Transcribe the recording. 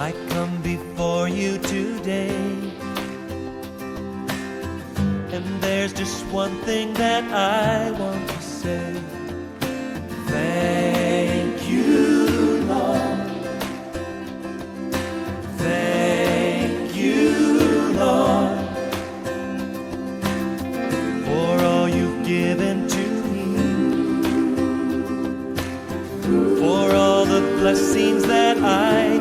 I come before you today, and there's just one thing that I want to say. Thank